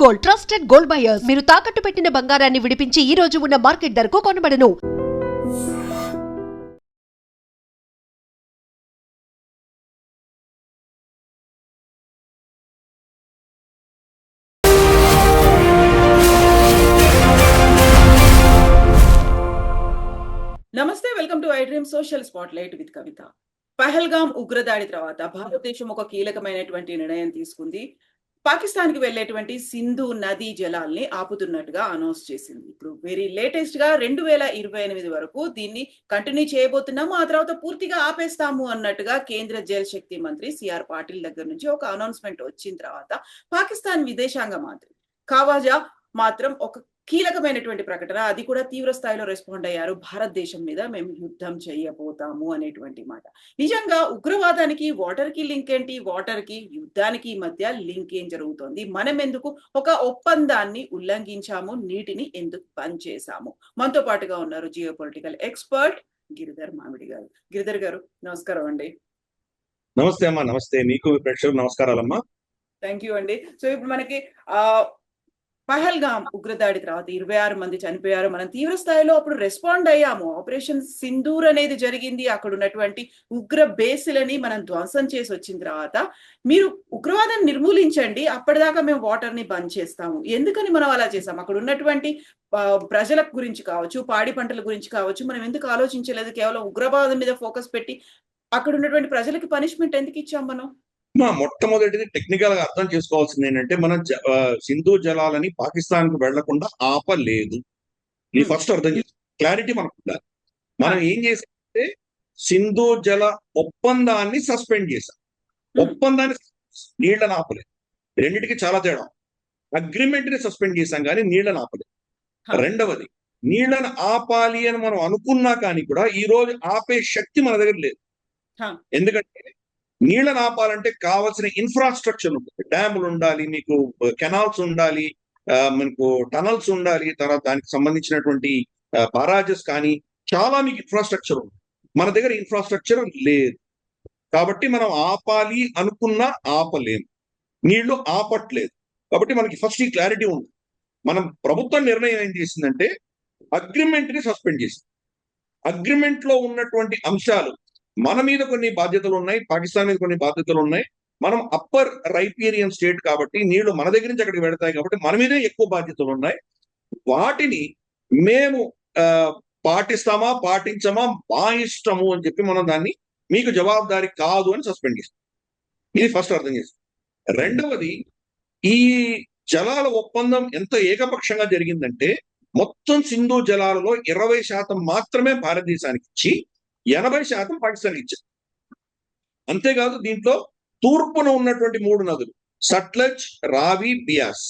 Gold trusted gold buyers. మీరు తాకట్టు పెట్టిన బంగారాన్ని విడిపించి ఈ రోజు ఉన్న మార్కెట్ ధరకు కొనబడను. నమస్తే, welcome to iDream social spotlight with Kavitha. Pahalgam ఉగ్రదాడి తర్వాత భారతదేశం ఒక కీలకమైనటువంటి నిర్ణయం తీసుకుంది. పాకిస్తాన్కి వెళ్లేటువంటి సింధు నదీ జలాల్ని ఆపుతున్నట్టుగా అనౌన్స్ చేసింది. ఇప్పుడు వెరీ లేటెస్ట్ గా 2028 వరకు దీన్ని కంటిన్యూ చేయబోతున్నాము, ఆ తర్వాత పూర్తిగా ఆపేస్తాము అన్నట్టుగా కేంద్ర జల్ శక్తి మంత్రి సిఆర్ పాటిల్ దగ్గర నుంచి ఒక అనౌన్స్మెంట్ వచ్చిన తర్వాత పాకిస్తాన్ విదేశాంగ మంత్రి ఖవాజా మాత్రం ఒక కీలకమైనటువంటి ప్రకటన, అది కూడా తీవ్ర స్థాయిలో రెస్పాండ్ అయ్యారు. భారతదేశం మీద మేము యుద్ధం చేయబోతాము అనేటువంటి మాట. నిజంగా ఉగ్రవాదానికి వాటర్ కి లింక్ ఏంటి, వాటర్ కి యుద్ధానికి మధ్య లింక్ ఏం జరుగుతోంది, మనం ఎందుకు ఒక ఒప్పందాన్ని ఉల్లంఘించాము, నీటిని ఎందుకు బంద్ చేశాము? మనతో పాటుగా ఉన్నారు జియో పొలిటికల్ ఎక్స్పర్ట్ గిరిధర్ మామిడి గారు. గిరిధర్ గారు నమస్కారం అండి. నమస్తే అమ్మా. నమస్తే, మీకు ప్రేక్షకులకు నమస్కారాలమ్మా. థ్యాంక్ యూ అండి. సో ఇప్పుడు మనకి పహల్గామ్ ఉగ్రదాడి తర్వాత 26 మంది చనిపోయారు. మనం తీవ్ర స్థాయిలో అప్పుడు రెస్పాండ్ అయ్యాము. ఆపరేషన్ సింధూర్ అనేది జరిగింది. అక్కడ ఉన్నటువంటి ఉగ్ర బేసులని మనం ధ్వంసం చేసి వచ్చిన తర్వాత మీరు ఉగ్రవాదాన్ని నిర్మూలించండి, అప్పటిదాకా మేము వాటర్ ని బంద్ చేస్తాము. ఎందుకని మనం అలా చేసాం? అక్కడ ఉన్నటువంటి ప్రజల గురించి కావచ్చు, పాడి పంటల గురించి కావచ్చు, మనం ఎందుకు ఆలోచించలేదు? కేవలం ఉగ్రవాదం మీద ఫోకస్ పెట్టి అక్కడ ఉన్నటువంటి ప్రజలకి పనిష్మెంట్ ఎందుకు ఇచ్చాం మనం? మొట్టమొదటిది టెక్నికల్ గా అర్థం చేసుకోవాల్సింది ఏంటంటే, మనం సింధు జలాలని పాకిస్తాన్ కు వెళ్లకుండా ఆపలేదు. ఇది ఫస్ట్ అర్థం చేసుకో, క్లారిటీ మనకు ఉండాలి. మనం ఏం చేసామంటే సింధు జల ఒప్పందాన్ని సస్పెండ్ చేశాం. ఒప్పందాన్ని, నీళ్లను ఆపలేదు. రెండింటికి చాలా తేడా. అగ్రిమెంట్ ని సస్పెండ్ చేశాం కానీ నీళ్లను ఆపలేదు. రెండవది, నీళ్లను ఆపాలి అని మనం అనుకున్నా కానీ కూడా ఈ రోజు ఆపే శక్తి మన దగ్గర లేదు. ఎందుకంటే నీళ్లను ఆపాలంటే కావాల్సిన ఇన్ఫ్రాస్ట్రక్చర్ ఉంటుంది. డ్యాములు ఉండాలి, మీకు కెనాల్స్ ఉండాలి, మనకు టనల్స్ ఉండాలి, తర్వాత దానికి సంబంధించినటువంటి బారాజెస్ కానీ చాలా మీకు ఇన్ఫ్రాస్ట్రక్చర్ ఉంది. మన దగ్గర ఇన్ఫ్రాస్ట్రక్చర్ లేదు. కాబట్టి మనం ఆపాలి అనుకున్నా ఆపలేము, నీళ్లు ఆపట్లేదు. కాబట్టి మనకి ఫస్ట్ ఈ క్లారిటీ ఉంది. మనం ప్రభుత్వం నిర్ణయం ఏం చేసిందంటే అగ్రిమెంట్ ని సస్పెండ్ చేసింది. అగ్రిమెంట్ లో ఉన్నటువంటి అంశాలు, మన మీద కొన్ని బాధ్యతలు ఉన్నాయి, పాకిస్తాన్ మీద కొన్ని బాధ్యతలు ఉన్నాయి. మనం అప్పర్ రైపీరియన్ స్టేట్ కాబట్టి నీళ్లు మన దగ్గర నుంచి అక్కడికి వెళతాయి కాబట్టి మన మీదే ఎక్కువ బాధ్యతలు ఉన్నాయి. వాటిని మేము పాటిస్తామా పాటించమా మా ఇష్టము అని చెప్పి మనం దాన్ని మీకు జవాబుదారీ కాదు అని సస్పెండ్ చేస్తాం. ఇది ఫస్ట్ అర్థం చేస్తాం. రెండవది, ఈ జలాల ఒప్పందం ఎంత ఏకపక్షంగా జరిగిందంటే మొత్తం సింధు జలాలలో 20% మాత్రమే భారతదేశానికి ఇచ్చి 80% పాకిస్తాన్ ఇచ్చారు. అంతేకాదు, దీంట్లో తూర్పున ఉన్నటువంటి 3 నదులు సట్లజ్, రావి, బియాస్,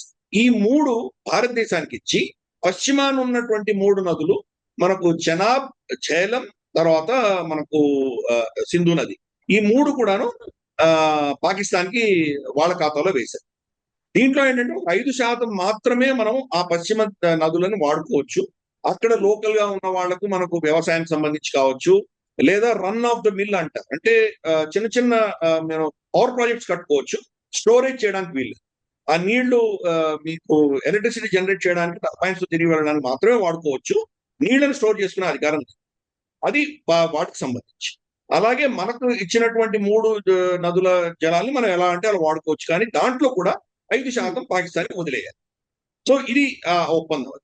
ఈ 3 భారతదేశానికి ఇచ్చి పశ్చిమాన ఉన్నటువంటి 3 నదులు మనకు చెనాబ్, ఝేలం, తర్వాత మనకు సింధు నది, ఈ 3 కూడాను పాకిస్తాన్ కి వాళ్ళ ఖాతాలో వేశారు. దీంట్లో ఏంటంటే 5% మాత్రమే మనం ఆ పశ్చిమ నదులను వాడుకోవచ్చు. అక్కడ లోకల్ గా ఉన్న వాళ్లకు మనకు వ్యవసాయం సంబంధించి కావచ్చు, లేదా రన్ ఆఫ్ ద మిల్ అంటారు, అంటే చిన్న చిన్న మేము పవర్ ప్రాజెక్ట్స్ కట్టుకోవచ్చు, స్టోరేజ్ చేయడానికి వీళ్ళు. ఆ నీళ్లు మీకు ఎలక్ట్రిసిటీ జనరేట్ చేయడానికి, టర్బైన్స్ తిరిగి వెళ్ళడానికి మాత్రమే వాడుకోవచ్చు. నీళ్లను స్టోర్ చేసుకునే అధికారం అది వాటికి సంబంధించి. అలాగే మనకు ఇచ్చినటువంటి 3 నదుల జలాల్ని మనం ఎలా అంటే అలా వాడుకోవచ్చు, కానీ దాంట్లో కూడా 5% పాకిస్తాన్కి వదిలేయాలి. సో ఇది ఒప్పందం.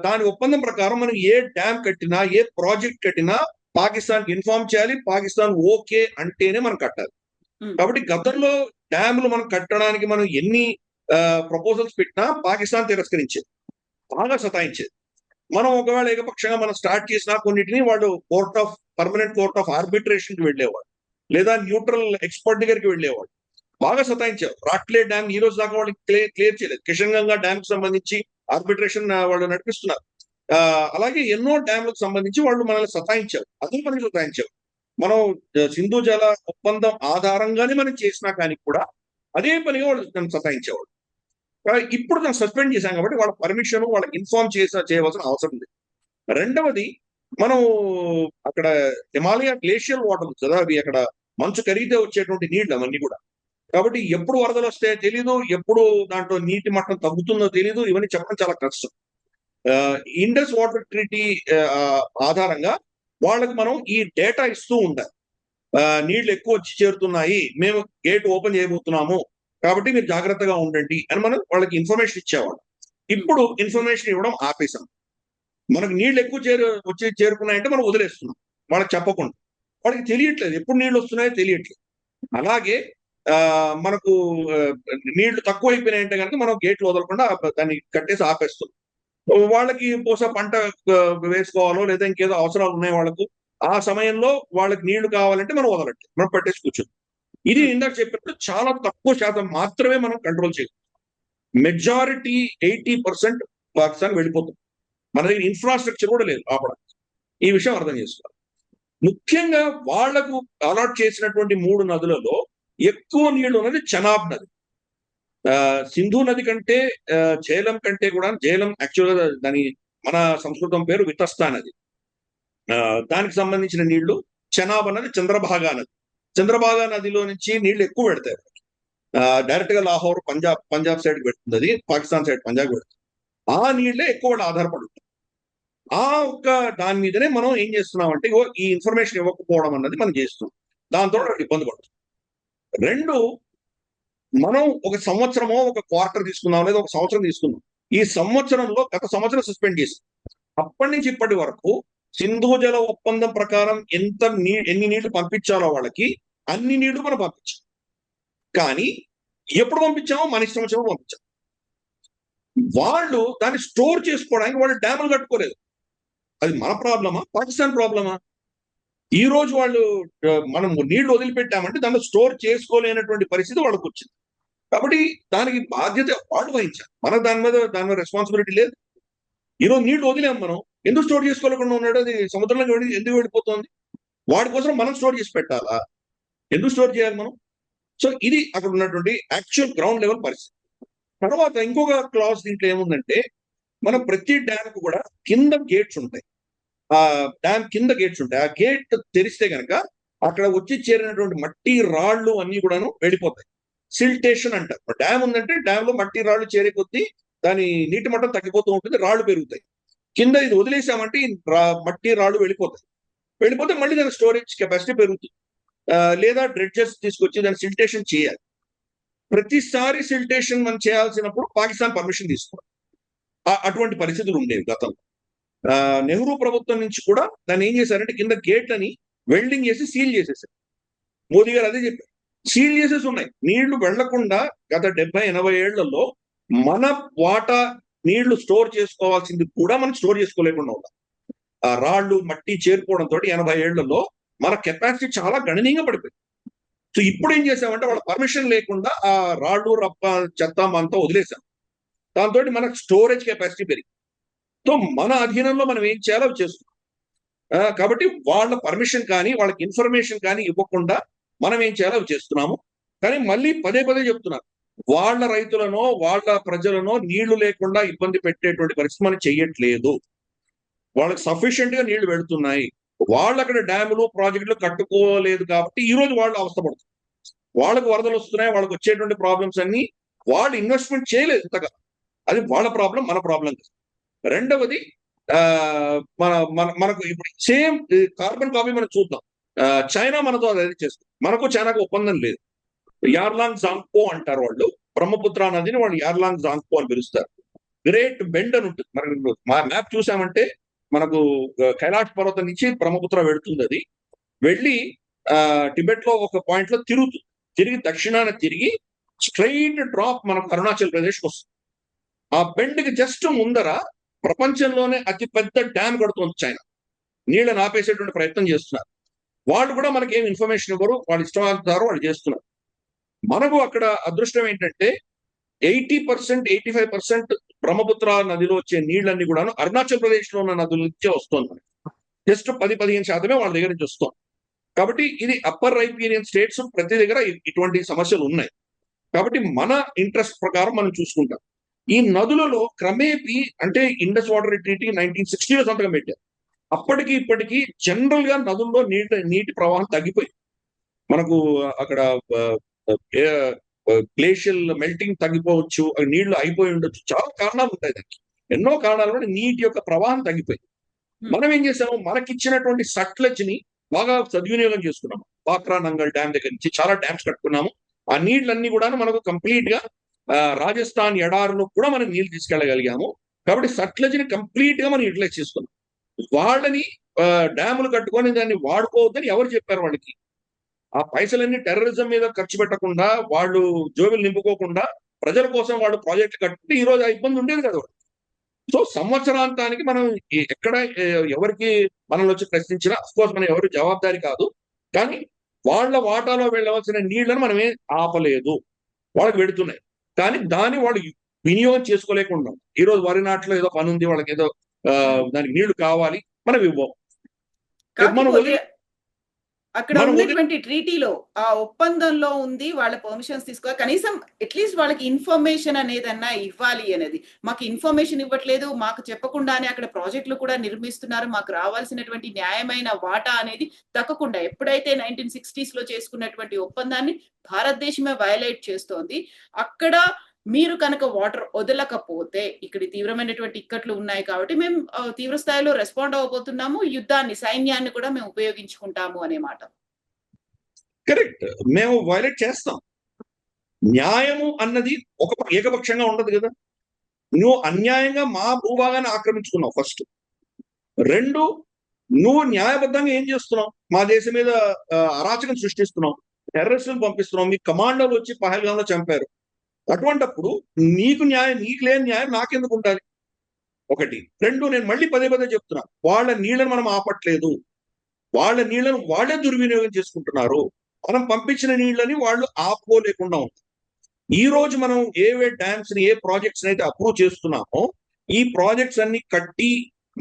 దాని ఒప్పందం ప్రకారం మనం ఏ డ్యామ్ కట్టినా, ఏ ప్రాజెక్ట్ కట్టినా పాకిస్తాన్ కి ఇన్ఫార్మ్ చేయాలి. పాకిస్తాన్ ఓకే అంటేనే మనం కట్టాలి. కాబట్టి గతంలో డ్యాములు మనం కట్టడానికి మనం ఎన్ని ప్రపోజల్స్ పెట్టినా పాకిస్తాన్ తిరస్కరించేది, బాగా సతాయించేది. మనం ఒకవేళ ఏకపక్షంగా మనం స్టార్ట్ చేసినా కొన్నిటిని వాళ్ళు పర్మనెంట్ కోర్ట్ ఆఫ్ ఆర్బిట్రేషన్ కి వెళ్ళేవాడు, లేదా న్యూట్రల్ ఎక్స్పర్ట్ దగ్గరికి వెళ్ళేవాడు. బాగా సతాయించారు. రాట్లే డ్యామ్ ఈ రోజు దాకా వాళ్ళకి క్లియర్ చేయలేదు. కిషన్ గంగా డ్యామ్ కి సంబంధించి ఆర్బిట్రేషన్ వాళ్ళు నడిపిస్తున్నారు. అలాగే ఎన్నో డ్యామ్లకు సంబంధించి వాళ్ళు మనల్ని సతాయించారు, అదే పని సతాయించారు. మనం సింధు జల ఒప్పందం ఆధారంగానే మనం చేసినా కానీ కూడా అదే పనిగా వాళ్ళు నన్ను సతాయించేవాళ్ళు. ఇప్పుడు దాన్ని సస్పెండ్ చేశాం కాబట్టి వాళ్ళ పర్మిషన్, వాళ్ళకి ఇన్ఫార్మ్ చేయవలసిన అవసరం లేదు. రెండవది, మనం అక్కడ హిమాలయ గ్లేషియల్ వాటర్ కదా, అవి అక్కడ మంచు కరిగితే వచ్చేటువంటి నీళ్లు అవన్నీ కూడా కాబట్టి ఎప్పుడు వరదలు వస్తాయో తెలీదు, ఎప్పుడు దాంట్లో నీటి మట్టం తగ్గుతుందో తెలీదు, ఇవన్నీ చెప్పడం చాలా కష్టం. ఇండస్ వాటర్ ట్రీటీ ఆధారంగా వాళ్ళకి మనం ఈ డేటా ఇస్తూ ఉండాలి. నీళ్లు ఎక్కువ వచ్చి చేరుతున్నాయి, మేము గేట్ ఓపెన్ చేయబోతున్నాము, కాబట్టి మీరు జాగ్రత్తగా ఉండండి అని మనం వాళ్ళకి ఇన్ఫర్మేషన్ ఇచ్చేవాళ్ళం. ఇప్పుడు ఇన్ఫర్మేషన్ ఇవ్వడం ఆపేసాం. మనకు నీళ్లు ఎక్కువ వచ్చి చేరుకున్నాయంటే మనం వదిలేస్తున్నాం వాళ్ళకి చెప్పకుండా. వాళ్ళకి తెలియట్లేదు ఎప్పుడు నీళ్లు వస్తున్నాయో తెలియట్లేదు. అలాగే మనకు నీళ్లు తక్కువ అయిపోయినాయంటే కనుక మనం గేట్లు వదలకుండా దాన్ని కట్టేసి ఆపేస్తాం. వాళ్ళకి బహుశా పంట వేసుకోవాలో లేదా ఇంకేదో అవసరాలు ఉన్నాయి వాళ్ళకు, ఆ సమయంలో వాళ్ళకి నీళ్లు కావాలంటే మనం వదలట్లేదు, మనం పట్టేసి కూర్చొని. ఇది ఇందాక చెప్పినట్టు చాలా తక్కువ శాతం మాత్రమే మనం కంట్రోల్ చేయగలం. మెజారిటీ 80% పాకిస్తాన్ వెళ్ళిపోతుంది. మన దగ్గర ఇన్ఫ్రాస్ట్రక్చర్ కూడా లేదు ఆపడానికి. ఈ విషయం అర్థం చేసుకోవాలి. ముఖ్యంగా వాళ్లకు అలాట్ చేసినటువంటి 3 నదులలో ఎక్కువ నీళ్లు ఉన్నది చెనాబ్ నది. సింధు నది కంటే జేలం కంటే కూడా, జేలం యాక్చువల్గా దాని మన సంస్కృతం పేరు వితస్తా నది, దానికి సంబంధించిన నీళ్లు. చెనాబ్ అన్నది చంద్రభాగా నది. చంద్రభాగా నదిలో నుంచి నీళ్లు ఎక్కువ పెడతాయి. డైరెక్ట్ గా లాహోర్ పంజాబ్ సైడ్ పెడుతుంది, అది పాకిస్తాన్ సైడ్ పంజాబ్ పెడుతుంది. ఆ నీళ్లే ఎక్కువ ఆధారపడి ఉంటాయి. ఆ ఒక్క దాని మీదనే మనం ఏం చేస్తున్నామంటే ఈ ఇన్ఫర్మేషన్ ఇవ్వకపోవడం అన్నది మనం చేస్తున్నాం. దాంతో ఇబ్బంది పడుతుంది. 2, మనం ఒక సంవత్సరమో ఒక క్వార్టర్ తీసుకుందాం లేదా ఒక సంవత్సరం తీసుకుందాం. ఈ సంవత్సరంలో గత సంవత్సరం సస్పెండ్ చేసి అప్పటి నుంచి ఇప్పటి వరకు సింధు జల ఒప్పందం ప్రకారం ఎన్ని నీళ్లు పంపించాలో వాళ్ళకి అన్ని నీళ్లు మనం పంపించాం. కానీ ఎప్పుడు పంపించామో మన ఇష్టం వచ్చినప్పుడు పంపించాం. వాళ్ళు దాన్ని స్టోర్ చేసుకోవడానికి వాళ్ళు డ్యాములు కట్టుకోలేదు. అది మన ప్రాబ్లమా, పాకిస్తాన్ ప్రాబ్లమా? ఈ రోజు వాళ్ళు మనం నీళ్లు వదిలిపెట్టామంటే దాన్ని స్టోర్ చేసుకోలేనటువంటి పరిస్థితి వాళ్ళకు వచ్చింది. కాబట్టి దానికి బాధ్యత వాళ్ళు వహించాలి. మనకు దాని మీద రెస్పాన్సిబిలిటీ లేదు. ఈరోజు నీళ్లు వదిలేం, మనం ఎందుకు స్టోర్ చేసుకోలేకుండా ఉన్నాడు? అది సముద్రంలో ఎందుకు వెళ్ళిపోతుంది? వాడి కోసం మనం స్టోర్ చేసి పెట్టాలా? ఎందుకు స్టోర్ చేయాలి మనం? సో ఇది అక్కడ ఉన్నటువంటి యాక్చువల్ గ్రౌండ్ లెవెల్ పరిస్థితి. తర్వాత ఇంకొక క్లాస్ దీంట్లో ఏముందంటే, మనం ప్రతి డ్యామ్ కు కూడా కింద గేట్స్ ఉంటాయి. ఆ డ్యామ్ కింద గేట్స్ ఉంటాయి. ఆ గేట్ తెరిస్తే కనుక అక్కడ వచ్చి చేరినటువంటి మట్టి రాళ్లు అన్ని కూడాను వెళ్ళిపోతాయి. సిల్టేషన్ అంటారు. డ్యామ్ ఉందంటే డ్యామ్ లో మట్టి రాళ్లు చేరే కొద్దీ దాని నీటి మట్టం తగ్గిపోతూ ఉంటుంది, రాళ్లు పెరుగుతాయి. కింద ఇది వదిలేసామంటే మట్టి రాళ్లు వెళ్ళిపోతే మళ్ళీ దాని స్టోరేజ్ కెపాసిటీ పెరుగుతుంది. లేదా డ్రెడ్జెస్ తీసుకొచ్చి దాన్ని సిల్టేషన్ చేయాలి. ప్రతిసారి సిల్టేషన్ మనం చేయాల్సినప్పుడు పాకిస్తాన్ పర్మిషన్ తీసుకోవాలి. అటువంటి పరిస్థితులు ఉండేవి గతంలో. నెహ్రూ ప్రభుత్వం నుంచి కూడా దాన్ని ఏం చేశారంటే కింద గేట్లని వెల్డింగ్ చేసి సీల్ చేసేసారు. మోదీ గారు అదే చెప్పారు, సీల్ చేసేసి ఉన్నాయి. నీళ్లు వెళ్లకుండా గత 70-80 ఏళ్లలో మన వాటా నీళ్లు స్టోర్ చేసుకోవాల్సింది కూడా మనం స్టోర్ చేసుకోలేకుండా ఉన్నాం. ఆ రాళ్లు మట్టి చేరుకోవడంతో 80 ఏళ్లలో మన కెపాసిటీ చాలా గణనీయంగా పడిపోయింది. సో ఇప్పుడు ఏం చేసామంటే వాళ్ళ పర్మిషన్ లేకుండా ఆ రాళ్లు రప్ప చెత్త అంతా వదిలేసాం. దాంతో మనకు స్టోరేజ్ కెపాసిటీ పెరిగింది. సో మన అధీనంలో మనం ఏం చేయాలో అవి చేస్తున్నాం. కాబట్టి వాళ్ళ పర్మిషన్ కానీ వాళ్ళకి ఇన్ఫర్మేషన్ కానీ ఇవ్వకుండా మనం ఏం చేయాలో అవి చేస్తున్నాము. కానీ మళ్ళీ పదే చెప్తున్నారు, వాళ్ళ రైతులనో వాళ్ళ ప్రజలనో నీళ్లు లేకుండా ఇబ్బంది పెట్టేటువంటి పరిస్థితి మనం చెయ్యట్లేదు. వాళ్ళకి సఫిషియెంట్ గా నీళ్లు వెళుతున్నాయి. వాళ్ళు అక్కడ డ్యాములు ప్రాజెక్టులు కట్టుకోలేదు కాబట్టి ఈ రోజు వాళ్ళు అవస్థపడుతున్నారు. వాళ్ళకు వరదలు వస్తున్నాయి, వాళ్ళకి వచ్చేటువంటి ప్రాబ్లమ్స్ అన్ని వాళ్ళు ఇన్వెస్ట్మెంట్ చేయలేదు ఇంతగా. అది వాళ్ళ ప్రాబ్లం, మన ప్రాబ్లం కాదు. రెండవది, మనకు ఇప్పుడు సేమ్ కార్బన్ కాపీ మనం చూద్దాం. చైనా మనతో అదే చేస్తుంది. మనకు చైనాకు ఒప్పందం లేదు. యార్లాంగ్ జాంగ్పో అంటారు వాళ్ళు. బ్రహ్మపుత్ర నదిని వాళ్ళు యార్లాంగ్ జాంగ్పో అని పిలుస్తారు. గ్రేట్ బెండ్ అని ఉంటుంది. మనకు మ్యాప్ చూసామంటే మనకు కైలాష్ పర్వతం నుంచి బ్రహ్మపుత్ర వెళుతుంది. అది వెళ్ళి టిబెట్ లో ఒక పాయింట్ లో తిరిగి దక్షిణాన తిరిగి స్ట్రైట్ డ్రాప్ మనకు అరుణాచల్ ప్రదేశ్కి వస్తుంది. ఆ బెండ్ కి జస్ట్ ముందర ప్రపంచంలోనే అతి పెద్ద డ్యామ్ కడుతుంది చైనా. నీళ్ళని ఆపేసేటువంటి ప్రయత్నం చేస్తున్నారు. వాళ్ళు కూడా మనకి ఏం ఇన్ఫర్మేషన్ ఇవ్వరు, వాళ్ళు ఇష్టం వాళ్ళు చేస్తున్నారు. మనకు అక్కడ అదృష్టం ఏంటంటే 80%, 85% బ్రహ్మపుత్ర నదిలో వచ్చే నీళ్ళన్ని కూడా అరుణాచల్ ప్రదేశ్ లో ఉన్న నదుల నుంచే వస్తుంది. జస్ట్ 10-15% వాళ్ళ దగ్గర నుంచి వస్తుంది. కాబట్టి ఇది అప్పర్ రైపీరియన్ స్టేట్స్ ప్రతి దగ్గర ఇటువంటి సమస్యలు ఉన్నాయి. కాబట్టి మన ఇంట్రెస్ట్ ప్రకారం మనం చూసుకుంటాం. ఈ నదులలో క్రమేపీ అంటే ఇండస్ వాటర్ ట్రీటీ 1960లో సంతకం పెట్టారు. అప్పటికి ఇప్పటికీ జనరల్ గా నదుల్లో నీటి ప్రవాహం తగ్గిపోయింది. మనకు అక్కడ గ్లేషియల్ మెల్టింగ్ తగ్గిపోవచ్చు, నీళ్లు అయిపోయి ఉండొచ్చు, చాలా కారణాలు ఉంటాయి దానికి. ఎన్నో కారణాల వల్ల నీటి యొక్క ప్రవాహం తగ్గిపోయింది. మనం ఏం చేసాము, మనకిచ్చినటువంటి సట్లెజ్ ని బాగా సద్వినియోగం చేసుకున్నాము. బాక్రా నంగల్ డ్యామ్ దగ్గర నుంచి చాలా డ్యామ్స్ కట్టుకున్నాము. ఆ నీళ్ళన్నీ కూడా మనకు కంప్లీట్ గా రాజస్థాన్ ఎడారిలో కూడా మనం నీళ్లు తీసుకెళ్ళగలిగాము. కాబట్టి సట్లెజ్ ని కంప్లీట్ గా మనం యూటిలైజ్ చేసుకున్నాం. వాళ్ళని డ్యాములు కట్టుకొని దాన్ని వాడుకోవద్దని ఎవరు చెప్పారు వాళ్ళకి? ఆ పైసలన్నీ టెర్రరిజం మీద ఖర్చు పెట్టకుండా, వాళ్ళు జోబులు నింపుకోకుండా ప్రజల కోసం వాళ్ళు ప్రాజెక్టులు కట్టుకుంటే ఈ రోజు ఆ ఇబ్బంది ఉండేది కదా. సో సంవత్సరాంతానికి మనం ఎక్కడ ఎవరికి మనల్ని వచ్చి ప్రశ్నించినా, అఫ్కోర్స్ మనం ఎవరు జవాబారి కాదు, కానీ వాళ్ళ వాటాలో వెళ్ళవలసిన నీళ్లను మనం ఏం ఆపలేదు, వాళ్ళకి వెడుతున్నాయి. కానీ దాన్ని వాళ్ళు వినియోగం చేసుకోలేకుండా, ఈ రోజు వరి నాట్లో ఏదో పని ఉంది, వాళ్ళకి ఏదో దానికి నీళ్లు కావాలి, మనం ఇవ్వం. కాకపోతే అక్కడ ఉన్నటువంటి ట్రీటీలో ఆ ఒప్పందంలో ఉంది, వాళ్ళ పర్మిషన్స్ తీసుకోవాలి, కనీసం అట్లీస్ట్ వాళ్ళకి ఇన్ఫర్మేషన్ అనేదన్నా ఇవ్వాలి అనేది. మాకు ఇన్ఫర్మేషన్ ఇవ్వట్లేదు, మాకు చెప్పకుండానే అక్కడ ప్రాజెక్టులు కూడా నిర్మిస్తున్నారు, మాకు రావాల్సినటువంటి న్యాయమైన వాటా అనేది దక్కకుండా, ఎప్పుడైతే 1960s లో చేసుకున్నటువంటి ఒప్పందాన్ని భారతదేశమే వయలేట్ చేస్తోంది, అక్కడ మీరు కనుక వాటర్ వదలకపోతే ఇక్కడ తీవ్రమైనటువంటి ఇక్కట్లు ఉన్నాయి కాబట్టి మేము తీవ్ర స్థాయిలో రెస్పాండ్ అవ్వబోతున్నాము, యుద్ధాన్ని, సైన్యాన్ని కూడా మేము ఉపయోగించుకుంటాము అనే మాట. కరెక్ట్, మేము వైలేట్ చేస్తాం. న్యాయము అన్నది ఒక ఏకపక్షంగా ఉండదు కదా. నువ్వు అన్యాయంగా మా భూభాగాన్ని ఆక్రమించుకున్నావు ఫస్ట్. రెండు, నువ్వు న్యాయబద్ధంగా ఏం చేస్తున్నావు, మా దేశం మీద అరాచకం సృష్టిస్తున్నావు, టెర్రరిస్టులు పంపిస్తున్నావు, మీ కమాండోలు వచ్చి పహల్గాంలో చంపారు. అటువంటప్పుడు నీకు న్యాయం, నీకు లేని న్యాయం నాకెందుకు ఉండాలి? ఒకటి. రెండు, నేను మళ్ళీ పదే పదే చెప్తున్నా, వాళ్ళ నీళ్లను మనం ఆపట్లేదు, వాళ్ళ నీళ్లను వాళ్ళే దుర్వినియోగం చేసుకుంటున్నారు. మనం పంపించిన నీళ్ళని వాళ్ళు ఆపుకోలేకుండా ఉంటారు. ఈ రోజు మనం ఏవే డ్యామ్స్ ని, ఏ ప్రాజెక్ట్స్ అయితే అప్రూవ్ చేస్తున్నామో, ఈ ప్రాజెక్ట్స్ అన్ని కట్టి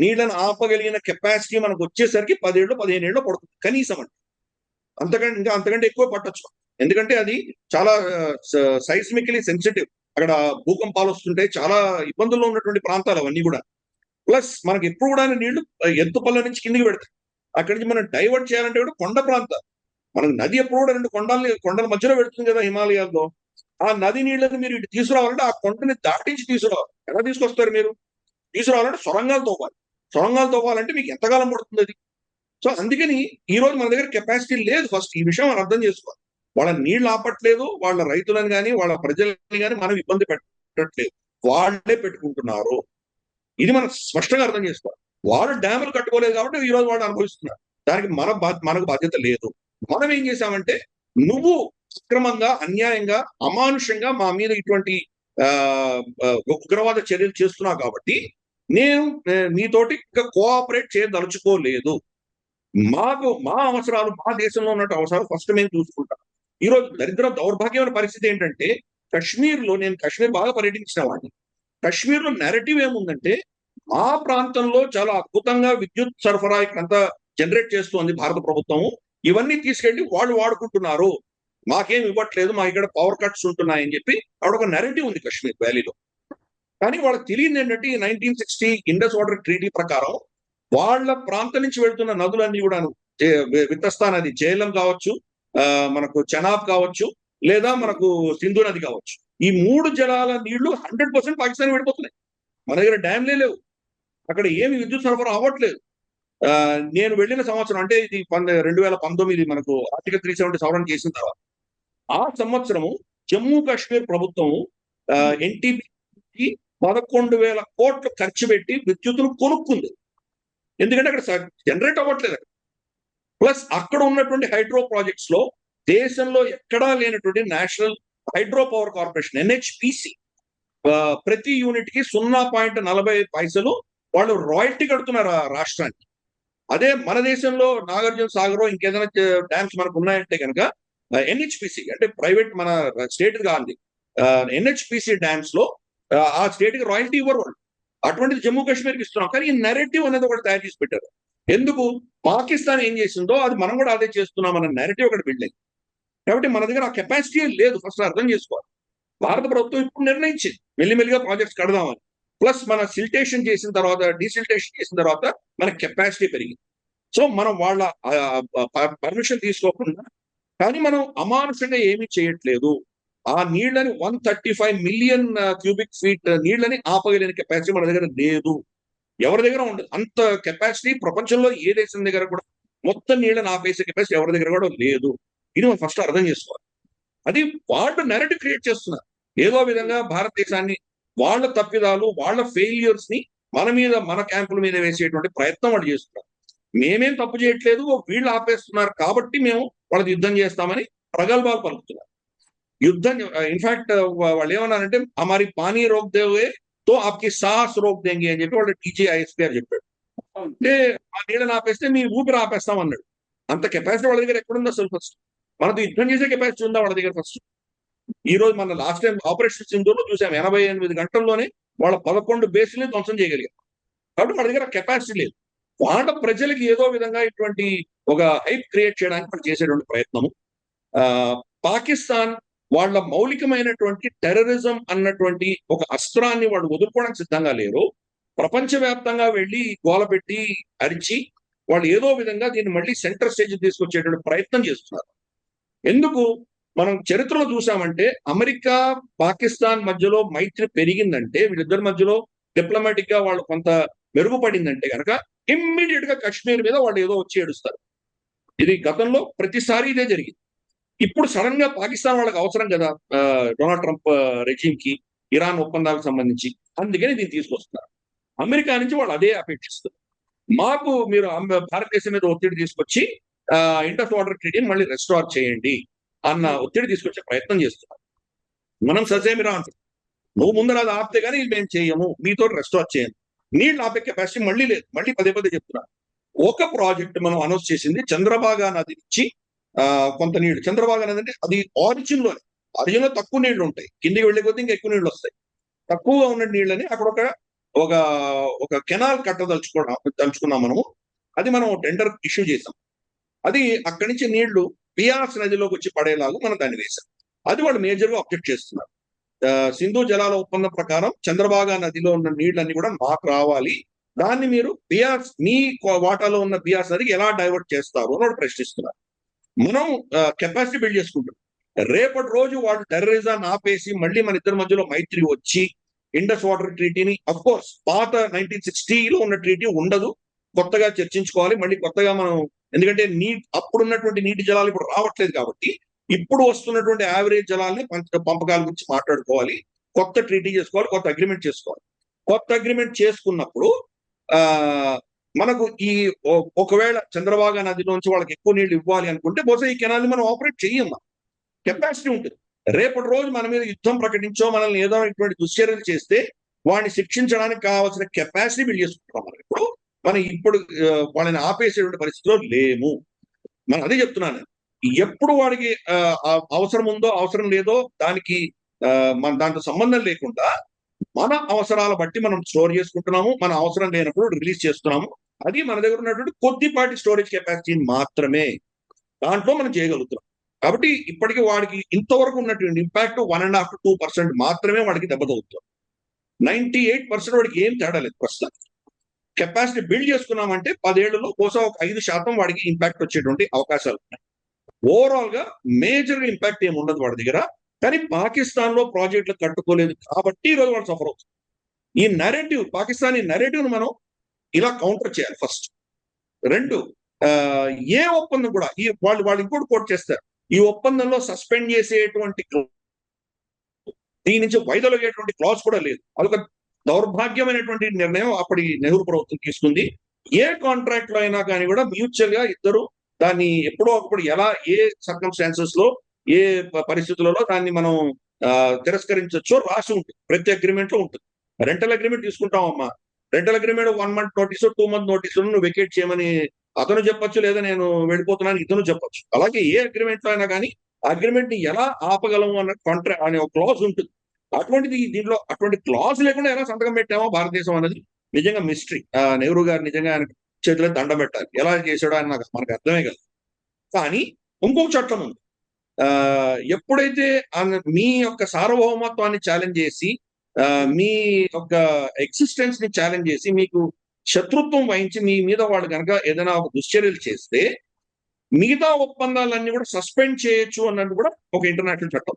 నీళ్ళని ఆపగలిగిన కెపాసిటీ మనకు వచ్చేసరికి 10 ఏళ్ళు 15 ఏళ్ళు పడుతుంది కనీసం. అంటే అంతకంటే ఎక్కువ పట్టొచ్చు. ఎందుకంటే అది చాలా సైస్మికలీ సెన్సిటివ్. అక్కడ భూకంపాలు వస్తుంటాయి, చాలా ఇబ్బందుల్లో ఉన్నటువంటి ప్రాంతాలు అవన్నీ కూడా. ప్లస్ మనకి ఎప్పుడు కూడా నీళ్లు ఎత్తుపల్ల నుంచి కిందికి పెడతాయి. అక్కడి నుంచి మనం డైవర్ట్ చేయాలంటే కూడా కొండ ప్రాంతాలు. మనకు నది ఎప్పుడు కూడా 2 కొండల మధ్యలో పెడుతుంది కదా హిమాలయాల్లో. ఆ నది నీళ్ళని మీరు ఇటు తీసుకురావాలంటే ఆ కొండని దాటించి తీసుకురావాలి. ఎలా తీసుకొస్తారు మీరు? తీసుకురావాలంటే సొరంగాలు తవ్వాలి. సొరంగాలు తవ్వాలంటే మీకు ఎంతకాలం పడుతుంది అది? సో అందుకని ఈ రోజు మన దగ్గర కెపాసిటీ లేదు. ఫస్ట్ ఈ విషయం మనం అర్థం చేసుకోవాలి. వాళ్ళ నీళ్లు ఆపట్లేదు, వాళ్ళ రైతులను కానీ వాళ్ళ ప్రజలని కానీ మనం ఇబ్బంది పెట్టట్లేదు, వాళ్ళే పెట్టుకుంటున్నారు. ఇది మనం స్పష్టంగా అర్థం చేసుకోవాలి. వాళ్ళు డ్యాములు కట్టుకోలేదు కాబట్టి ఈ రోజు వాళ్ళు అనుభవిస్తున్నారు. దానికి మనకు బాధ్యత లేదు. మనం ఏం చేశామంటే, నువ్వు అక్రమంగా, అన్యాయంగా, అమానుషంగా మా మీద ఇటువంటి ఉగ్రవాద చర్యలు చేస్తున్నావు కాబట్టి నేను నీతోటి కోఆపరేట్ చేయదలుచుకోలేదు. మా అవసరాలు, మా దేశంలో ఉన్న అవసరాలు ఫస్ట్ మేము చూసుకుంటాం. ఈ రోజు దౌర్భాగ్యమైన పరిస్థితి ఏంటంటే, నేను కాశ్మీర్ బాగా పర్యటించిన వాడిని. కాశ్మీర్ లో నెరేటివ్ ఏముందంటే, మా ప్రాంతంలో చాలా అద్భుతంగా విద్యుత్ సరఫరా ఇక్కడంతా జనరేట్ చేస్తోంది భారత ప్రభుత్వము, ఇవన్నీ తీసుకెళ్లి వాళ్ళు వాడుకుంటున్నారు, మాకేం ఇవ్వట్లేదు, మా ఇక్కడ పవర్ కట్స్ ఉంటున్నాయని చెప్పి అక్కడ ఒక నెరేటివ్ ఉంది కాశ్మీర్ వ్యాలీలో. కానీ వాళ్ళకి తెలియదు ఏంటంటే, 1960 ఇండస్ వాటర్ ట్రీటీ ప్రకారం వాళ్ళ ప్రాంతం నుంచి వెళ్తున్న నదులన్నీ కూడా, వితస్తా నది, జేలం కావచ్చు, మనకు చెనాబ్ కావచ్చు, లేదా మనకు సింధు నది కావచ్చు, ఈ 3 జలాల నీళ్లు 100% పాకిస్తాన్ వెళ్ళిపోతున్నాయి. మన దగ్గర డ్యామ్లే లేవు, అక్కడ ఏమి విద్యుత్ సరఫరా అవ్వట్లేదు. నేను వెళ్ళిన సంవత్సరం, అంటే ఇది 2019 మనకు ఆర్టికల్ 370 సవరణ చేసిన తర్వాత, ఆ సంవత్సరము జమ్మూ కాశ్మీర్ ప్రభుత్వం ఎన్టీపీ 11,000 కోట్లు ఖర్చు పెట్టి విద్యుత్తును కొనుక్కుంది. ఎందుకంటే అక్కడ జనరేట్ అవ్వట్లేదు. ప్లస్ అక్కడ ఉన్నటువంటి హైడ్రో ప్రాజెక్ట్స్ లో దేశంలో ఎక్కడా లేనటువంటి national hydro power corporation NHPC ప్రతి యూనిట్ కి 0.40 పైసలు వాళ్ళు రాయల్టీ కడుతున్నారు ఆ రాష్ట్రానికి. అదే మన దేశంలో నాగార్జున సాగర్ ఇంకేదైనా డ్యామ్స్ మనకు ఉన్నాయంటే కనుక NHPC అంటే ప్రైవేట్, మన స్టేట్ కాదు, NHPC డ్యామ్స్ లో ఆ స్టేట్ కి రాయల్టీ ఇవ్వరు వాళ్ళు. అటువంటిది జమ్మూ కాశ్మీర్కి ఇస్తున్నాం. కానీ ఈ నెరేటివ్ అనేది ఒకటి తయారు చేసి పెట్టారు. ఎందుకు? పాకిస్తాన్ ఏం చేసిందో అది మనం కూడా అదే చేస్తున్నాం అన్న నెరేటివ్ ఒకటి బిల్డ్ అయింది. కాబట్టి మన దగ్గర ఆ కెపాసిటీ లేదు, ఫస్ట్ అర్థం చేసుకోవాలి. భారత ప్రభుత్వం ఇప్పుడు నిర్ణయించింది మెల్లిమెల్లిగా ప్రాజెక్ట్స్ కడదామని. ప్లస్ మన సిల్టేషన్ చేసిన తర్వాత, డీసిల్టేషన్ చేసిన తర్వాత మన కెపాసిటీ పెరిగింది. సో మనం వాళ్ళ పర్మిషన్ తీసుకోకుండా కానీ మనం అమానుషంగా ఏమీ చేయట్లేదు. ఆ నీళ్ళని 135 మిలియన్ క్యూబిక్ ఫీట్ నీళ్ళని ఆపగలిగిన కెపాసిటీ మన దగ్గర లేదు. ఎవరి దగ్గర ఉండదు. అంత కెపాసిటీ ప్రపంచంలో ఏ దేశం దగ్గర కూడా మొత్తం నీళ్ళని ఆపేసే కెపాసిటీ ఎవరి దగ్గర కూడా లేదు. ఇది మనం ఫస్ట్ అర్థం చేసుకోవాలి. అది వాళ్ళు నెరేటివ్ క్రియేట్ చేస్తున్నారు. ఏదో విధంగా భారతదేశాన్ని వాళ్ళ తప్పిదాలు, వాళ్ళ ఫెయిల్యూర్స్ ని మన మీద, మన క్యాంపుల మీద వేసేటువంటి ప్రయత్నం వాళ్ళు చేస్తున్నారు. మేమేం తప్పు చేయట్లేదు, వీళ్ళు ఆపేస్తున్నారు కాబట్టి మేము వాళ్ళకి యుద్ధం చేస్తామని ప్రగల్భాలు పలుకుతున్నారు. యుద్ధం ఇన్ఫాక్ట్ వాళ్ళు ఏమన్నారంటే హమారీ పానీ రోక్ దేవే తో ఆప్కి సాహస్ రోక్ దేంగి అని చెప్పి వాళ్ళు టీజీఐఎస్పీ గారు చెప్పాడు. అంటే ఆ నీళ్ళని ఆపేస్తే మీ ఊపిరి ఆపేస్తాం అన్నాడు. అంత కెపాసిటీ వాళ్ళ దగ్గర ఎక్కడుంది అసలు? ఫస్ట్ మనతో యుద్ధం చేసే కెపాసిటీ ఉందా వాళ్ళ దగ్గర? ఫస్ట్ ఈ రోజు మన లాస్ట్ టైం ఆపరేషన్ సింధూర్లో చూసాం, 88 గంటల్లోనే వాళ్ళ 11 బేస్ని ధ్వంసం చేయగలిగారు. కాబట్టి వాళ్ళ దగ్గర కెపాసిటీ లేదు. వాళ్ళ ప్రజలకి ఏదో విధంగా ఇటువంటి ఒక హైప్ క్రియేట్ చేయడానికి వాళ్ళు చేసేటువంటి ప్రయత్నము. పాకిస్తాన్ వాళ్ళ మౌలికమైనటువంటి టెర్రరిజం అన్నటువంటి ఒక అస్త్రాన్ని వాళ్ళు వదులుకోవడానికి సిద్ధంగా లేరు. ప్రపంచవ్యాప్తంగా వెళ్ళి గోల పెట్టి అరిచి వాళ్ళు ఏదో విధంగా దీన్ని మళ్ళీ సెంటర్ స్టేజ్ తీసుకొచ్చేటువంటి ప్రయత్నం చేస్తున్నారు. ఎందుకు? మనం చరిత్రలో చూసామంటే అమెరికా పాకిస్తాన్ మధ్యలో మైత్రి పెరిగిందంటే, వీళ్ళిద్దరి మధ్యలో డిప్లొమాటిక్ గా వాళ్ళు కొంత మెరుగుపడిందంటే కనుక ఇమ్మీడియట్ గా కశ్మీర్ మీద వాళ్ళు ఏదో వచ్చి ఏడుస్తారు. ఇది గతంలో ప్రతిసారి ఇదే జరిగింది. ఇప్పుడు సడన్ గా పాకిస్తాన్ వాళ్ళకి అవసరం కదా డొనాల్డ్ ట్రంప్ రెజీమ్ కి, ఇరాన్ ఒప్పందాలకు సంబంధించి. అందుకని దీన్ని తీసుకొస్తున్నారు. అమెరికా నుంచి వాళ్ళు అదే అపేక్షిస్తారు. మాకు మీరు భారతదేశం మీద ఒత్తిడి తీసుకొచ్చి ఇండస్ వాటర్ ట్రీటీని మళ్ళీ రెస్టోర్ చేయండి అన్న ఒత్తిడి తీసుకొచ్చే ప్రయత్నం చేస్తున్నారు. మనం ససేమిరా అంటాం, నువ్వు ముందర అది ఆపితే కానీ మేము చేయము, మీతో రెస్టోర్ చేయము. నీళ్ళు ఆపే కెపాసిటీ మళ్ళీ లేదు. మళ్ళీ పదే పదే చెప్తున్నారు. ఒక ప్రాజెక్ట్ మనం అనౌన్స్ చేసింది, చంద్రబాగా నది నుంచి కొంత నీళ్లు. చంద్రబాగా నది అంటే అది ఆరిజిన్ లో తక్కువ నీళ్లు ఉంటాయి, కిందికి వెళ్ళే కొద్దీ ఇంకా ఎక్కువ నీళ్లు వస్తాయి. తక్కువగా ఉన్న నీళ్ళని అక్కడ ఒక ఒక కెనాల్ తలుచుకున్నాం మనము. అది మనం టెండర్ ఇష్యూ చేసాం. అది అక్కడి నుంచి నీళ్లు బియాస్ నదిలోకి వచ్చి పడేలాగా మనం దాన్ని వేశాం. అది వాళ్ళు మేజర్ గా అబ్జెక్ట్ చేస్తున్నారు. సింధు జలాల ఒప్పందం ప్రకారం చంద్రబాగా నదిలో ఉన్న నీళ్ళన్నీ కూడా మాకు రావాలి, దాన్ని మీరు బియాస్ మీ వాటాలో ఉన్న బియాస్ నదికి ఎలా డైవర్ట్ చేస్తారు అని వాళ్ళు ప్రశ్నిస్తున్నారు. మనం కెపాసిటీ బిల్డ్ చేసుకుంటాం. రేపటి రోజు వాళ్ళు టెర్రరిజాన్ని ఆపేసి మళ్ళీ మన ఇద్దరి మధ్యలో మైత్రి వచ్చి ఇండస్ వాటర్ ట్రీటీని, అఫ్ కోర్స్ పాత 1960లో ఉన్న ట్రీటీ ఉండదు, కొత్తగా చర్చించుకోవాలి మళ్ళీ కొత్తగా మనం. ఎందుకంటే అప్పుడున్నటువంటి నీటి జలాలు ఇప్పుడు రావట్లేదు కాబట్టి ఇప్పుడు వస్తున్నటువంటి యావరేజ్ జలాల్ని పంపకాల గురించి మాట్లాడుకోవాలి, కొత్త ట్రీటీ చేసుకోవాలి, కొత్త అగ్రిమెంట్ చేసుకోవాలి. కొత్త అగ్రిమెంట్ చేసుకున్నప్పుడు మనకు ఈ ఒకవేళ చంద్రబాగా నదిలోంచి వాళ్ళకి ఎక్కువ నీళ్లు ఇవ్వాలి అనుకుంటే బహుశా ఈ కెనాల్ని మనం ఆపరేట్ చెయ్యమ్మా, కెపాసిటీ ఉంటుంది. రేపటి రోజు మన మీద యుద్ధం ప్రకటించో మనల్ని ఏదో ఇటువంటి దుశ్చర్యలు చేస్తే వాడిని శిక్షించడానికి కావాల్సిన కెపాసిటీ బిల్డ్ చేసుకుంటాం. మనం ఇప్పుడు వాళ్ళని ఆపేసేటువంటి పరిస్థితిలో లేము. మనం అదే చెప్తున్నాను, ఎప్పుడు వాడికి అవసరం ఉందో అవసరం లేదో దానికి మన దాంట్లో సంబంధం లేకుండా మన అవసరాల బట్టి మనం స్టోర్ చేసుకుంటున్నాము, మన అవసరం లేనప్పుడు రిలీజ్ చేస్తున్నాము. అది మన దగ్గర ఉన్నటువంటి కొద్దిపాటి స్టోరేజ్ కెపాసిటీ మాత్రమే, దాంట్లో మనం చేయగలుగుతున్నాం. కాబట్టి ఇప్పటికీ వాడికి ఇంతవరకు ఉన్నటువంటి ఇంపాక్ట్ 1.5 to 2% మాత్రమే వాడికి దెబ్బతవుతుంది. 98% వాడికి ఏం తేడా లేదు. ప్రస్తుతం కెపాసిటీ బిల్డ్ చేసుకున్నామంటే 10 ఏళ్లలో బహుశా ఒక 5% వాడికి ఇంపాక్ట్ వచ్చేటువంటి అవకాశాలు ఉన్నాయి. ఓవరాల్ గా మేజర్ ఇంపాక్ట్ ఏమి ఉండదు వాడి దగ్గర. కానీ పాకిస్తాన్ లో ప్రాజెక్టులు కట్టుకోలేదు కాబట్టి ఈరోజు వాళ్ళు సఫర్ అవుతుంది. ఈ నెరేటివ్, పాకిస్తానీ నెరేటివ్ ను మనం ఇలా కౌంటర్ చేయాలి ఫస్ట్. 2, ఏ ఒప్పందం కూడా వాళ్ళు ఇంకోటి కోట్ చేస్తారు, ఈ ఒప్పందంలో సస్పెండ్ చేసేటువంటి దీని నుంచి వైదొలగేటువంటి క్లాజ్ కూడా లేదు. అదొక దౌర్భాగ్యమైనటువంటి నిర్ణయం అప్పటి నెహ్రూ ప్రభుత్వం తీసుకుంది. ఏ కాంట్రాక్ట్ లో అయినా కానీ కూడా మ్యూచువల్ గా ఇద్దరు దాన్ని ఎప్పుడో ఒకప్పుడు ఎలా ఏ సర్కమ్స్టాన్సెస్ లో ఏ పరిస్థితులలో దాన్ని మనం తిరస్కరించవచ్చో రాసి ఉంటుంది, ప్రతి అగ్రిమెంట్ లో ఉంటుంది. రెంటల్ అగ్రిమెంట్ తీసుకుంటామమ్మా, rental agreement 1 month notice 2 month notice నువ్వు వెకేట్ చేయమని అతను చెప్పొచ్చు, లేదా నేను వెళ్ళిపోతున్నాను ఇతను చెప్పొచ్చు. అలాగే ఏ అగ్రిమెంట్ లో అయినా కానీ అగ్రిమెంట్ ని ఎలా ఆపగలము అన్న కాంట్రాక్ట్ అనే ఒక క్లాజ్ ఉంటుంది. అటువంటిది దీంట్లో అటువంటి క్లాజ్ లేకుండా ఎలా సంతకం పెట్టామో భారతదేశం అనేది నిజంగా మిస్టరీ. నెహ్రూ గారు నిజంగా ఆయన చేతిలో దండం పెట్టాలి, ఎలా చేశాడో అని మనకు అర్థమే కాదు. కానీ ఇంకొక చట్టం ఉంది, ఎప్పుడైతే మీ యొక్క సార్వభౌమత్వాన్ని ఛాలెంజ్ చేసి మీ యొక్క ఎగ్జిస్టెన్స్ ని ఛాలెంజ్ చేసి మీకు శత్రుత్వం వహించి మీ మీద వాళ్ళు కనుక ఏదైనా ఒక దుశ్చర్యలు చేస్తే మిగతా ఒప్పందాలన్నీ కూడా సస్పెండ్ చేయొచ్చు అన్నది కూడా ఒక ఇంటర్నేషనల్ చట్టం.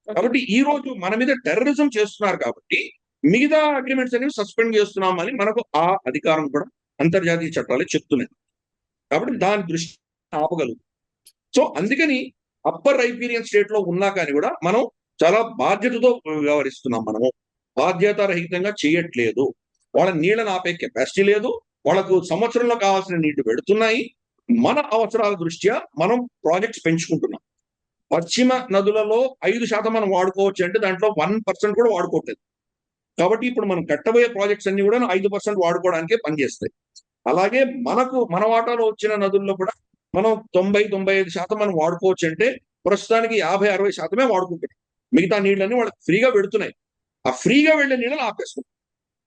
కాబట్టి ఈ రోజు మన మీద టెర్రరిజం చేస్తున్నారు కాబట్టి మిగతా అగ్రిమెంట్స్ అనేవి సస్పెండ్ చేస్తున్నామని మనకు ఆ అధికారం కూడా అంతర్జాతీయ చట్టాలు చెప్తున్నాయి. కాబట్టి దాని దృష్టి ఆపగలుగుతాం. సో అందుకని అప్పర్ రైపీరియన్ స్టేట్ లో ఉన్నా కానీ కూడా మనం చాలా బాధ్యతతో వ్యవహరిస్తున్నాం. మనము బాధ్యతారహితంగా చేయట్లేదు. వాళ్ళ నీళ్ళని ఆపే కెపాసిటీ లేదు. వాళ్ళకు సంవత్సరంలో కావాల్సిన నీళ్లు పెడుతున్నాయి. మన అవసరాల దృష్ట్యా మనం ప్రాజెక్ట్స్ పెంచుకుంటున్నాం. పశ్చిమ నదులలో 5% మనం వాడుకోవచ్చు అంటే దాంట్లో 1% కూడా వాడుకోవట్లేదు. కాబట్టి ఇప్పుడు మనం కట్టబోయే ప్రాజెక్ట్స్ అన్ని కూడా 5% వాడుకోవడానికే పనిచేస్తాయి. అలాగే మన వాటాలో వచ్చిన నదుల్లో కూడా మనం 90-95% మనం వాడుకోవచ్చు అంటే ప్రస్తుతానికి 50-60% వాడుకుంటున్నాం. మిగతా నీళ్ళని వాళ్ళకి ఫ్రీగా పెడుతున్నాయి. ఆ ఫ్రీగా వెళ్లే నీళ్ళని ఆపేస్తున్నాం.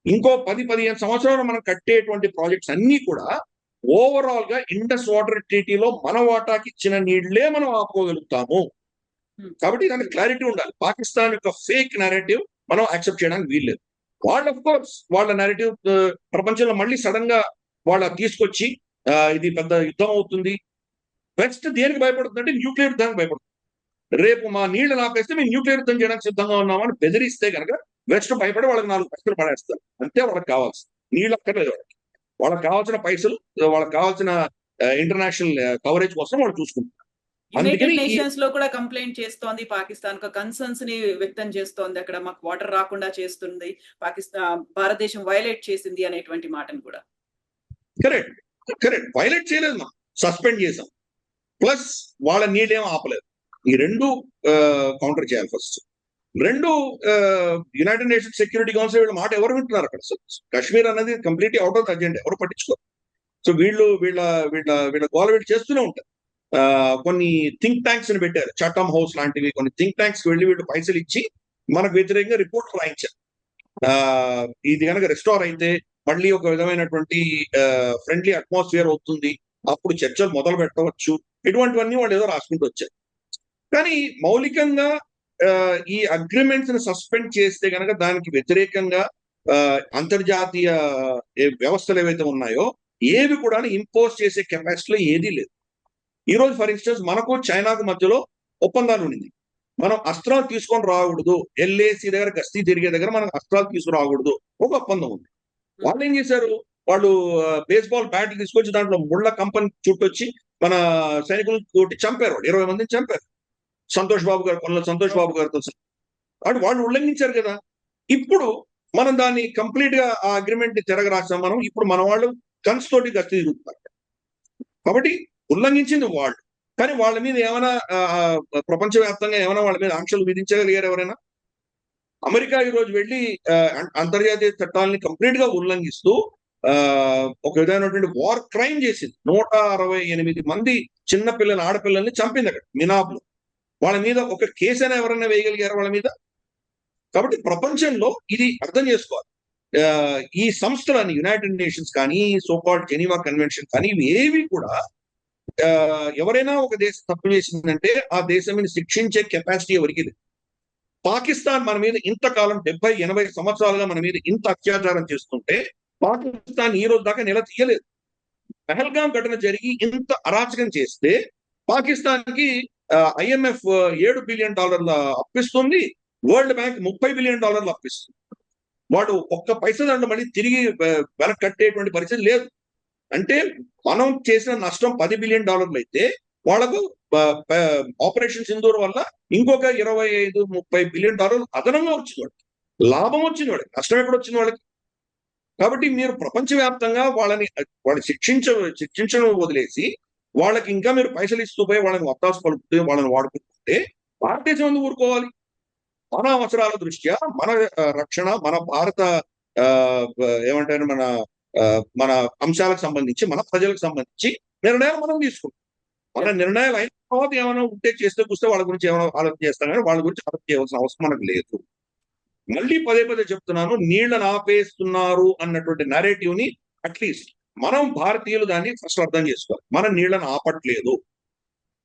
ఇంకో 10-15 సంవత్సరాలు మనం కట్టేటువంటి ప్రాజెక్ట్స్ అన్ని కూడా ఓవరాల్ గా ఇండస్ వాటర్ ట్రీటీలో మన వాటాకి ఇచ్చిన నీళ్లే మనం ఆపుకోగలుగుతాము. కాబట్టి దానికి క్లారిటీ ఉండాలి. పాకిస్తాన్ యొక్క ఫేక్ నెరేటివ్ మనం యాక్సెప్ట్ చేయడానికి వీల్లేదు. వాళ్ళు ఆఫ్ కోర్స్ వాళ్ళ నెరేటివ్ ప్రపంచంలో మళ్ళీ సడన్ గా వాళ్ళ తీసుకొచ్చి ఇది పెద్ద యుద్ధం అవుతుంది. వెస్ట్ దేనికి భయపడుతుందంటే న్యూక్లియర్ యుద్ధానికి భయపడుతుంది. రేపు మా నీళ్లు ఆపేస్తే మేము న్యూక్లియర్ యుద్ధం చేయడానికి సిద్ధంగా ఉన్నామని బెదిరిస్తే కనుక వెస్ట్ భయపడి వాళ్ళకి 4 పైసలు పడేస్తారు. అంతే వాళ్ళకి కావాల్సి. నీళ్ళు అక్కర్లేదు వాళ్ళకి. వాళ్ళకి కావాల్సిన పైసలు, వాళ్ళకి కావాల్సిన ఇంటర్నేషనల్ కవరేజ్ కోసం వాళ్ళు చూసుకుంటారు. యునైటెడ్ నేషన్స్ లో కూడా కంప్లైంట్ చేస్తోంది పాకిస్తాన్, కన్సర్న్స్ ని వ్యక్తం చేస్తోంది. అక్కడ మాకు వాటర్ రాకుండా చేస్తుంది పాకిస్తాన్, భారతదేశం వైలేట్ చేసింది అనేటువంటి మాటను కూడా. కరెక్ట్ వైలేట్ చేయలేదు, మనం సస్పెండ్ చేసాం. ప్లస్ వాళ్ళ నీళ్ళేం ఆపలేదు. ఈ రెండు కౌంటర్ చేయాలి. ఫస్ట్ రెండు యునైటెడ్ నేషన్స్ సెక్యూరిటీ కౌన్సిల్ వీళ్ళ మాట ఎవరు వింటున్నారు అక్కడ? కాశ్మీర్ అనేది completely out of the agenda, ఎవరు పట్టించుకోరు. సో వీళ్ళ గోల వీళ్ళు చేస్తూనే ఉంటారు. కొన్ని థింక్ ట్యాంక్స్ ని పెట్టారు, చట్టం హౌస్ లాంటివి. కొన్ని థింక్ ట్యాంక్స్ వెళ్ళి వీళ్ళు పైసలు ఇచ్చి మనకు వ్యతిరేకంగా రిపోర్ట్ రాయించారు. ఇది కనుక రెస్టోర్ అయితే మళ్ళీ ఒక విధమైనటువంటి ఫ్రెండ్లీ అట్మాస్ఫియర్ అవుతుంది, అప్పుడు చర్చలు మొదలు పెట్టవచ్చు. ఇటువంటివన్నీ వాళ్ళు ఏదో రాసుకుంటూ వచ్చారు. కానీ మౌలికంగా ఈ అగ్రిమెంట్స్ ని సస్పెండ్ చేస్తే కనుక దానికి వ్యతిరేకంగా అంతర్జాతీయ వ్యవస్థలు ఏవైతే ఉన్నాయో ఏవి కూడా ఇంపోజ్ చేసే కెపాసిటీలో ఏదీ లేదు. ఈ రోజు ఫర్ ఇన్స్టెన్స్ మనకు చైనాకు మధ్యలో ఒప్పందాలు ఉండింది. మనం అస్త్రాలు తీసుకొని రాకూడదు, ఎల్ఏసి దగ్గర గస్తీ తిరిగే దగ్గర మనం అస్త్రాలు తీసుకురాకూడదు, ఒక ఒప్పందం ఉంది. వాళ్ళు ఏం చేశారు? వాళ్ళు బేస్బాల్ బ్యాట్లు తీసుకొచ్చి దాంట్లో ముళ్ళ కంపెనీ చుట్టొచ్చి మన సైనికులు కొట్టి చంపారు. 20 మందిని చంపారు. సంతోష్ బాబు గారితో వాళ్ళు ఉల్లంఘించారు కదా. ఇప్పుడు మనం దాన్ని కంప్లీట్ గా ఆ అగ్రిమెంట్ ని తిరగరాసాం. మనం ఇప్పుడు మన వాళ్ళు గన్స్ తోటి గస్తీ తిరుగుతున్నారు. కాబట్టి ఉల్లంఘించింది వాళ్ళు. కానీ వాళ్ళ మీద ఏమైనా ప్రపంచవ్యాప్తంగా ఏమైనా వాళ్ళ మీద ఆంక్షలు విధించగలిగారు ఎవరైనా? అమెరికా ఈ రోజు వెళ్ళి అంతర్జాతీయ చట్టాలని కంప్లీట్ గా ఉల్లంఘిస్తూ ఒక విధమైనటువంటి వార్ క్రైమ్ చేసింది. 168 మంది చిన్న పిల్లలు, ఆడపిల్లల్ని చంపింది అక్కడ మినాబ్లో. వాళ్ళ మీద ఒక కేసు అయినా ఎవరైనా వేయగలిగారు వాళ్ళ మీద? కాబట్టి ప్రపంచంలో ఇది అర్థం చేసుకోవాలి. ఈ సంస్థలన్నీ యునైటెడ్ నేషన్స్ కానీ, సోకాల్డ్ జెనీవా కన్వెన్షన్ కానీ, ఇవి ఏవి కూడా ఎవరైనా ఒక దేశం తప్పు చేసిందంటే ఆ దేశం మీద శిక్షించే కెపాసిటీ ఎవరికి లేదు. పాకిస్తాన్ మన మీద ఇంతకాలం 70-80 సంవత్సరాలుగా మన మీద ఇంత అత్యాచారం చేస్తుంటే పాకిస్తాన్ ఈ రోజు దాకా నిల తీయలేదు. పహల్గాం ఘటన జరిగి ఇంత అరాచకం చేస్తే పాకిస్తాన్ కి IMF $7 బిలియన్ అప్పిస్తుంది, వరల్డ్ బ్యాంక్ $30 బిలియన్ అప్పిస్తుంది. వాడు ఒక్క పైసా దాంట్లో మళ్ళీ తిరిగి వెనక్కి కట్టేటువంటి పరిస్థితి లేదు. అంటే మనం చేసిన నష్టం $10 బిలియన్ అయితే వాళ్ళకు ఆపరేషన్ సింధూర్ వల్ల ఇంకొక 25-30 బిలియన్ అదనంగా వచ్చింది వాళ్ళకి. లాభం వచ్చింది వాళ్ళకి, నష్టం ఎక్కడ వచ్చింది వాళ్ళకి? కాబట్టి మీరు ప్రపంచవ్యాప్తంగా వాళ్ళని శిక్షించడం వదిలేసి వాళ్ళకి ఇంకా మీరు పైసలు ఇస్తూ పోయి వాళ్ళని వత్తాసు పలుకుతూ వాళ్ళని వాడుకుంటుంటే భారతదేశం ఎందుకు ఊరుకోవాలి? మన అవసరాల దృష్ట్యా, మన రక్షణ, మన భారత ఏమంటారు మన అంశాలకు సంబంధించి, మన ప్రజలకు సంబంధించి నిర్ణయాలు మనం తీసుకుంటాం. మన నిర్ణయాలు అయిన తర్వాత ఏమైనా ఉంటే చేస్తే కూస్తే వాళ్ళ గురించి ఏమైనా ఆలోచన చేస్తాం, కానీ వాళ్ళ గురించి ఆలోచన చేయవలసిన అవసరం మనకు లేదు. మళ్ళీ పదే చెప్తున్నాను, నీళ్లను ఆపేస్తున్నారు అన్నటువంటి నెరేటివ్ ని అట్లీస్ట్ మనం భారతీయులు దాన్ని ఫస్ట్ అర్థం చేసుకోవాలి. మనం నీళ్లను ఆపట్లేదు,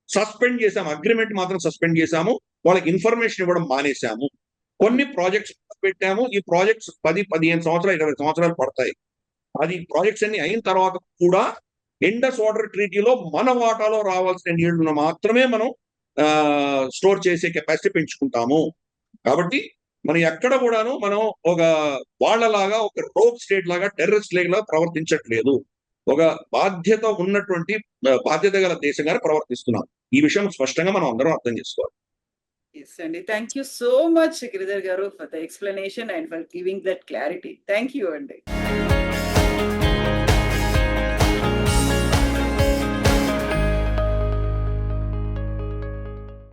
సస్పెండ్ చేసాము. అగ్రిమెంట్ మాత్రం సస్పెండ్ చేశాము. వాళ్ళకి ఇన్ఫర్మేషన్ ఇవ్వడం మానేశాము. కొన్ని ప్రాజెక్ట్స్ పెట్టాము. ఈ ప్రాజెక్ట్స్ 10-15 సంవత్సరాలు 20 సంవత్సరాలు పడతాయి. అది ప్రాజెక్ట్స్ అన్ని అయిన తర్వాత కూడా ఇండస్ వాటర్ ట్రీటీలో మన వాటాలో రావాల్సిన నీళ్లను మాత్రమే మనం స్టోర్ చేసే కెపాసిటీ పెంచుకుంటాము. కాబట్టి మనం ఎక్కడ కూడాను మనం ఒక వాళ్ళలాగా ఒక రోగ్ స్టేట్ లాగా టెర్రరిస్ట్ లాగా ప్రవర్తించట్లేదు. ఒక బాధ్యత ఉన్నటువంటి బాధ్యత గల దేశంగానే ప్రవర్తిస్తున్నాం. ఈ విషయం స్పష్టంగా మనం అందరం అర్థం చేసుకోవాలి. Yes, Andy. Thank you so much, Giridhar Garu, for the explanation and for giving that clarity. Thank you, Andy.